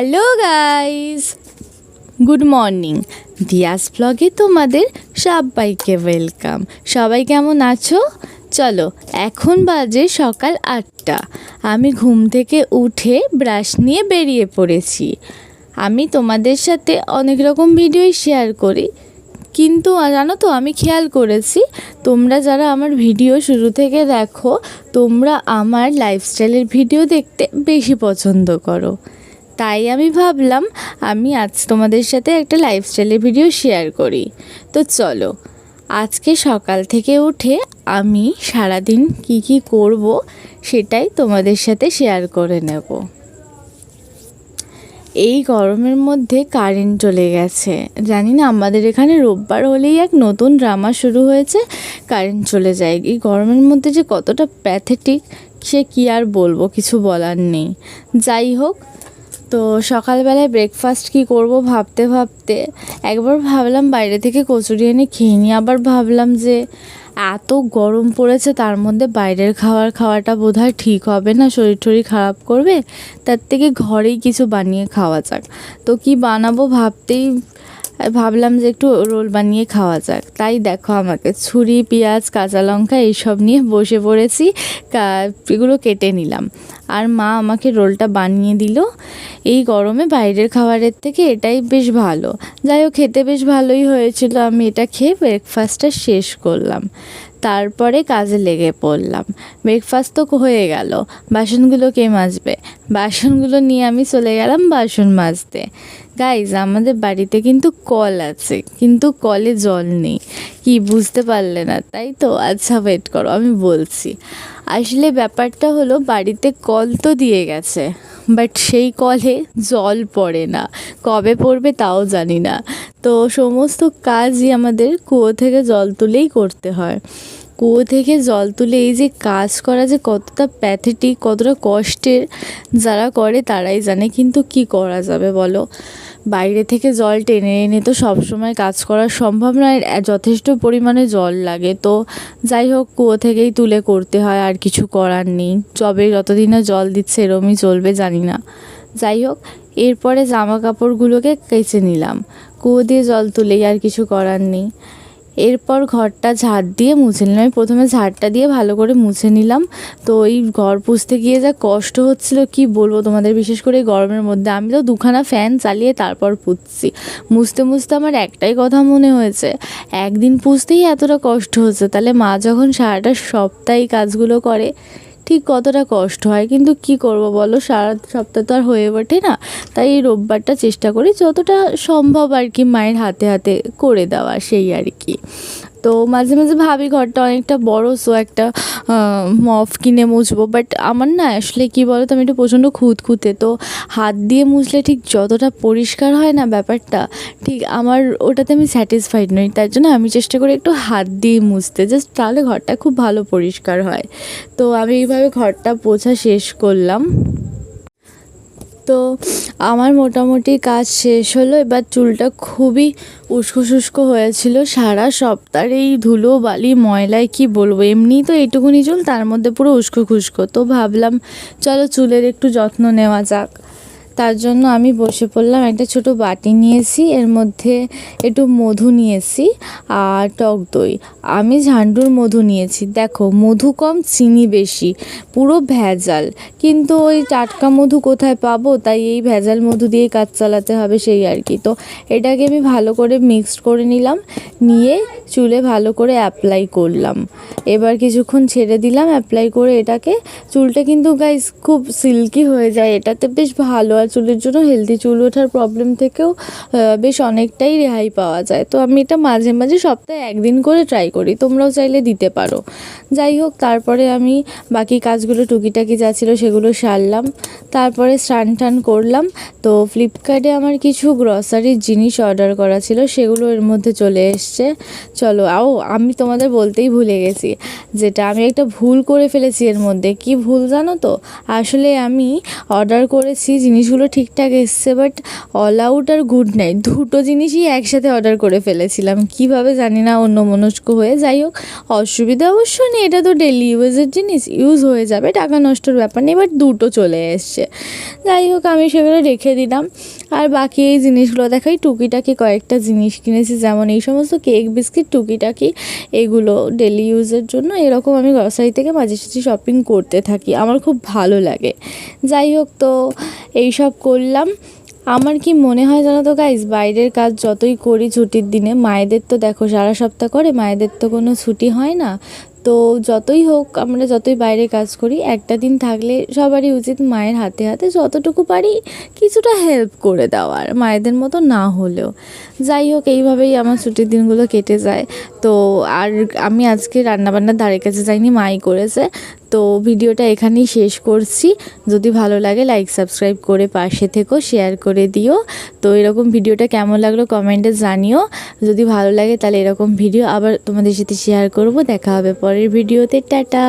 Hello guys, good morning. Diya's ব্লগে তোমাদের সবাইকে ওয়েলকাম। সবাই কেমন আছো? চলো, এখন বাজে সকাল 8টা। আমি ঘুম থেকে উঠে ব্রাশ নিয়ে বেরিয়ে পড়েছি। আমি তোমাদের সাথে অনেক রকম ভিডিওই শেয়ার করি, কিন্তু জানো তো, আমি খেয়াল করেছি তোমরা যারা আমার ভিডিও শুরু থেকে দেখো, তোমরা আমার লাইফস্টাইলের ভিডিও দেখতে বেশি পছন্দ করো। তাই আমি ভাবলাম আমি আজ তোমাদের সাথে একটা লাইফস্টাইলের ভিডিও শেয়ার করি। তো চলো, আজকে সকাল থেকে উঠে আমি সারাদিন কি করব সেটাই তোমাদের সাথে শেয়ার করে নেব। এই গরমের মধ্যে কারেন্ট চলে গেছে। জানি না, আমাদের এখানে রোববার হলেই এক নতুন ড্রামা শুরু হয়েছে, কারেন্ট চলে যায়। এই গরমের মধ্যে যে কতটা প্যাথেটিক সে কি আর বলবো, কিছু বলার নেই। যাই হোক, তো সকালবেলায় ব্রেকফাস্ট কি করব ভাবতে ভাবতে একবার ভাবলাম বাইরে থেকে কচুরি এনে খেয়ে নিই, আবার ভাবলাম যে এত গরম পড়েছে, তার মধ্যে বাইরের খাওয়াটা বোধহয় ঠিক হবে না, শরীর টরীর খারাপ করবে। তার থেকে ঘরেই কিছু বানিয়ে খাওয়া যাক। তো কি বানাবো ভাবতেই ভাবলাম যে একটু রোল বানিয়ে খাওয়া যাক। তাই দেখো, আমাকে ছুরি, পেঁয়াজ, কাঁচা লঙ্কা এইসব নিয়ে বসে পড়েছি, এগুলো কেটে নিলাম। আর মা আমাকে রোলটা বানিয়ে দিল। এই গরমে বাইরের খাবারের থেকে এটাই বেশ ভালো। যাই হোক, খেতে বেশ ভালোই হয়েছিল। আমি এটা খেয়ে ব্রেকফাস্টটা শেষ করলাম, তারপরে কাজে লেগে পড়লাম। ব্রেকফাস্ট তো হয়ে গেল, বাসনগুলো কে মাজবে? বাসনগুলো নিয়ে আমি চলে গেলাম বাসন মাজতে। গাইজ, আমাদের বাড়িতে কিন্তু কল আছে, কিন্তু কলে জল নেই। কি বুঝতে পারলে না, তাই তো? আচ্ছা, ওয়েট করো, আমি বলছি। আসলে ব্যাপারটা হলো, বাড়িতে কল তো দিয়ে গেছে, বাট সেই কলে জল পড়ে না। কবে পড়বে তাও জানি না। তো সমস্ত কাজই আমাদের কুয়ো থেকে জল তুলেই করতে হয়। কুয়ো থেকে জল তুলে এই যে কাজ করা যে কতটা প্যাথেটিক, কতটা কষ্টের, যারা করে তারাই জানে। কিন্তু কি করা যাবে বলো, বাইরে থেকে জল টেনে এনে তো সবসময় কাজ করা সম্ভব নয়, যথেষ্ট পরিমাণে জল লাগে। তো যাই হোক, কুয়ো থেকেই তুলে করতে হয়, আর কিছু করার নেই। যতদিন না জল দিচ্ছে এরমই চলবে, জানি না। যাই হোক, এরপরে জামা কাপড়গুলোকে কেচে নিলাম। কুয়ো দিয়ে জল তুলেই, আর কিছু করার নেই। এরপর ঘরটা ঝাড় দিয়ে মুছে নিলাম। আমি প্রথমে ঝাড়টা দিয়ে ভালো করে মুছে নিলাম। তো এই ঘর পুছতে গিয়ে যা কষ্ট হচ্ছিল কি বলবো তোমাদের, বিশেষ করে এই গরমের মধ্যে। আমি তো 2খানা ফ্যান চালিয়ে তারপর পুছছি। মুছতে মুছতে আমার একটাই কথা মনে হয়েছে, একদিন পুছতেই এতটা কষ্ট হচ্ছে, তাহলে মা যখন সারাটা সপ্তাহ এই কাজগুলো করে ঠিক কতটা কষ্ট হয়। কিন্তু কি করব বলো, সারা সপ্তাহ তো আর হয়ে ওঠে না। তাই এই রোববারটা চেষ্টা করি যতটা সম্ভব আর কি মায়ের হাতে হাতে করে দেওয়া, সেই আর কি। তো মাঝে মাঝে ভাবি ঘরটা অনেকটা বড়, সো একটা মপ কিনে মুছবো। বাট আমার না, আসলে কি বলো তো, আমি একটু প্রচণ্ড খুঁতখুঁতে। তো হাত দিয়ে মুছলে ঠিক যতটা পরিষ্কার হয় না ব্যাপারটা, ঠিক আমার ওটাতে আমি স্যাটিসফাইড নই। তার জন্য আমি চেষ্টা করি একটু হাত দিয়ে মুছতে, জাস্ট তাহলে ঘরটা খুব ভালো পরিষ্কার হয়। তো আমি এইভাবে ঘরটা পোছা শেষ করলাম। তো আমার মোটামুটি কাজ শেষ হলো। এবার চুলটা খুবই উস্কো শুষ্কো হয়েছিল সারা সপ্তাহের এই ধুলো বালি ময়লায়, কি বলবো। এমনিই তো এইটুকুনি চুল, তার মধ্যে পুরো উস্কো খুস্কো। তো ভাবলাম চলো চুলের একটু যত্ন নেওয়া যাক। তার জন্য আমি বসে পড়লাম। একটা ছোট বাটি নিয়েছি, এর মধ্যে একটু মধু নিয়েছি আর টক দই। আমি ঝান্ডুর মধু নিয়েছি। দেখো, মধু কম চিনি বেশি, পুরো ভেজাল। কিন্তু ওই টাটকা মধু কোথায় পাবো, তাই এই ভেজাল মধু দিয়েই কাজ চালাতে হবে, সেই আর কি। তো এটাকে আমি ভালো করে মিক্সড করে নিলাম, নিয়ে চুলে ভালো করে অ্যাপ্লাই করলাম। এবার কিছুক্ষণ ছেড়ে দিলাম অ্যাপ্লাই করে এটাকে। চুলটা কিন্তু গাইস খুব সিল্কি হয়ে যায়, এটাতে বেশ ভালো। আর চুলের জন্য হেলদি, চুল ওঠার প্রবলেম থেকেও বেশ অনেকটাই রেহাই পাওয়া যায়। তো আমি এটা মাঝে মাঝে সপ্তাহে 1 দিন করে ট্রাই করি, তোমরাও চাইলে দিতে পারো। যাই হোক, তারপরে আমি বাকি কাজগুলো টুকিটাকি যা ছিল সেগুলো সারলাম। তারপরে স্নান টান করলাম। তো ফ্লিপকার্টে আমার কিছু গ্রসারির জিনিস অর্ডার করা ছিল, সেগুলো এর মধ্যে চলে এসছে। চলো, আমি তোমাদের বলতেই ভুলে গেছি, যেটা আমি একটা ভুল করে ফেলেছি এর মধ্যে। কি ভুল জানো তো? আসলে আমি অর্ডার করেছি জিনিস জিনিসগুলো ঠিকঠাক এসছে, বাট অল আউট আর গুড নাইট দুটো জিনিসই একসাথে অর্ডার করে ফেলেছিলাম, কিভাবে জানি না, অন্যমনস্ক হয়ে। যাই হোক, অসুবিধা অবশ্য নেই, এটা তো ডেলি ইউজের জিনিস, ইউজ হয়ে যাবে, টাকা নষ্টর ব্যাপার নেই, বাট দুটো চলে এসছে। যাই হোক, আমি সেগুলো রেখে দিলাম। আর বাকি এই জিনিসগুলো দেখাই, টুকিটাকি কয়েকটা জিনিস কিনেছি, যেমন এই সমস্ত কেক বিস্কিট টুকিটাকি, এগুলো ডেলি ইউজের জন্য। এরকম আমি গ্রসারি থেকে মাঝে সাঝে শপিং করতে থাকি, আমার খুব ভালো লাগে। যাই হোক, তো এইসব করলাম। আমার কি মনে হয় জানো তো গাইস, বাইরের কাজ যতই করি ছুটির দিনে, মায়েদের তো দেখো সারা সপ্তাহ করে, মায়েদের তো কোনো ছুটি হয় না। তো যতই হোক, আমরা যতই বাইরে কাজ করি, একটা দিন থাকলে সবারই উচিত মায়ের হাতে হাতে যতটুকু পারি কিছুটা হেল্প করে দেওয়ার, মায়েদের মতো না হলেও। যাই হোক, এইভাবেই আমার ছুটির দিনগুলো কেটে যায়। তো আর আমি আজকে রান্নাবান্নার ধারে কাছে যাইনি, মাই করেছে। তো ভিডিওটা এখানেই শেষ করছি। যদি ভালো লাগে লাইক সাবস্ক্রাইব করে পাশে থেকো, শেয়ার করে দিও। তো এরকম ভিডিওটা কেমন লাগলো কমেন্টে জানিও। যদি ভালো লাগে তাহলে এরকম ভিডিও আবার তোমাদের সাথে শেয়ার করব। দেখা হবে পরের ভিডিওতে। টাটা।